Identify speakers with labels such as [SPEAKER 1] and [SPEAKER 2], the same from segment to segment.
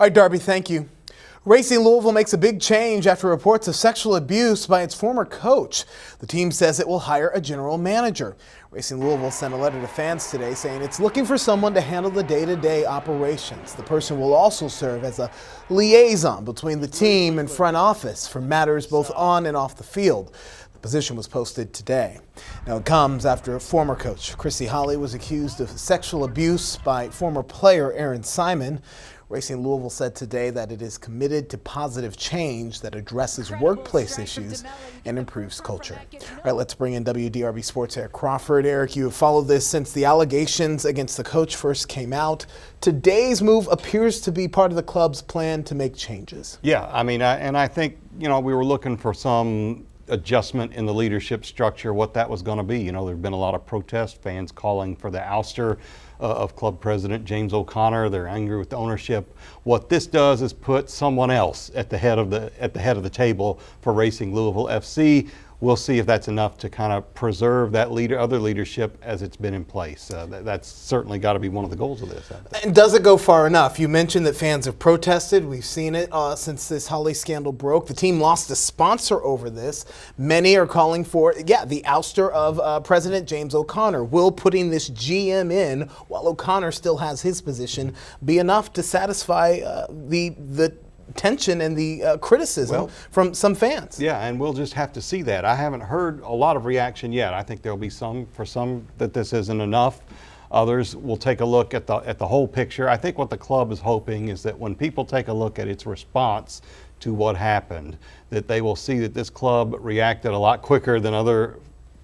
[SPEAKER 1] All right, Darby, thank you. Racing Louisville makes a big change after reports of sexual abuse by its former coach. The team says it will hire a general manager. Racing Louisville sent a letter to fans today saying it's looking for someone to handle the day-to-day operations. The person will also serve as a liaison between the team and front office for matters both on and off the field. The position was posted today. Now it comes after former coach Chrissy Holly was accused of sexual abuse by former player Aaron Simon. Racing Louisville said today that it is committed to positive change that addresses workplace issues and improves culture. All right, let's bring in WDRB Sports' Eric Crawford. Eric, you have followed this since the allegations against the coach first came out. Today's move appears to be part of the club's plan to make changes.
[SPEAKER 2] Yeah, I mean, I think, we were looking for some adjustment in the leadership structure, what that was going to be. There have been a lot of protest, fans calling for the ouster of club president James O'Connor. They're angry with the ownership. What this does is put someone else at the head of the table for Racing Louisville FC. We'll see if that's enough to kind of preserve that other leadership as it's been in place. That's certainly got to be one of the goals of this.
[SPEAKER 1] And does it go far enough? You mentioned that fans have protested. We've seen it since this Holly scandal broke. The team lost a sponsor over this. Many are calling for, the ouster of President James O'Connor. Will putting this GM in, while O'Connor still has his position, be enough to satisfy the tension and the criticism from some fans?
[SPEAKER 2] Yeah, and we'll just have to see that. I haven't heard a lot of reaction yet. I think there'll be some that this isn't enough. Others will take a look at the whole picture. I think what the club is hoping is that when people take a look at its response to what happened, that they will see that this club reacted a lot quicker than other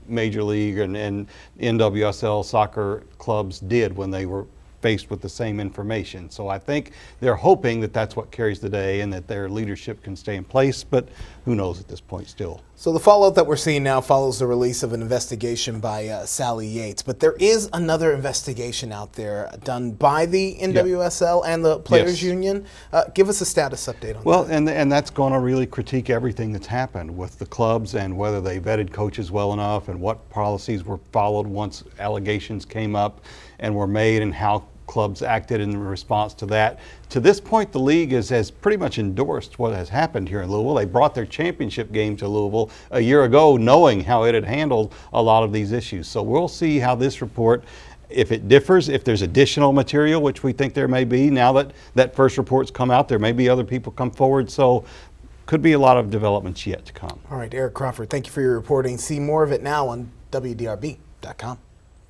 [SPEAKER 2] Major League and NWSL soccer clubs did when they were faced with the same information. So I think they're hoping that that's what carries the day and that their leadership can stay in place, but who knows at this point still.
[SPEAKER 1] So the fallout that we're seeing now follows the release of an investigation by Sally Yates, but there is another investigation out there done by the NWSL and the Players Union. Give us a status update on that.
[SPEAKER 2] Well, and that's going to really critique everything that's happened with the clubs and whether they vetted coaches well enough and what policies were followed once allegations came up and were made and how clubs acted in response to that. To this point, the league has pretty much endorsed what has happened here in Louisville. They brought their championship game to Louisville a year ago, knowing how it had handled a lot of these issues. So we'll see how this report, if it differs, if there's additional material, which we think there may be. Now that that first report's come out, there may be other people come forward. So could be a lot of developments yet to come.
[SPEAKER 1] All right, Eric Crawford, thank you for your reporting. See more of it now on WDRB.com.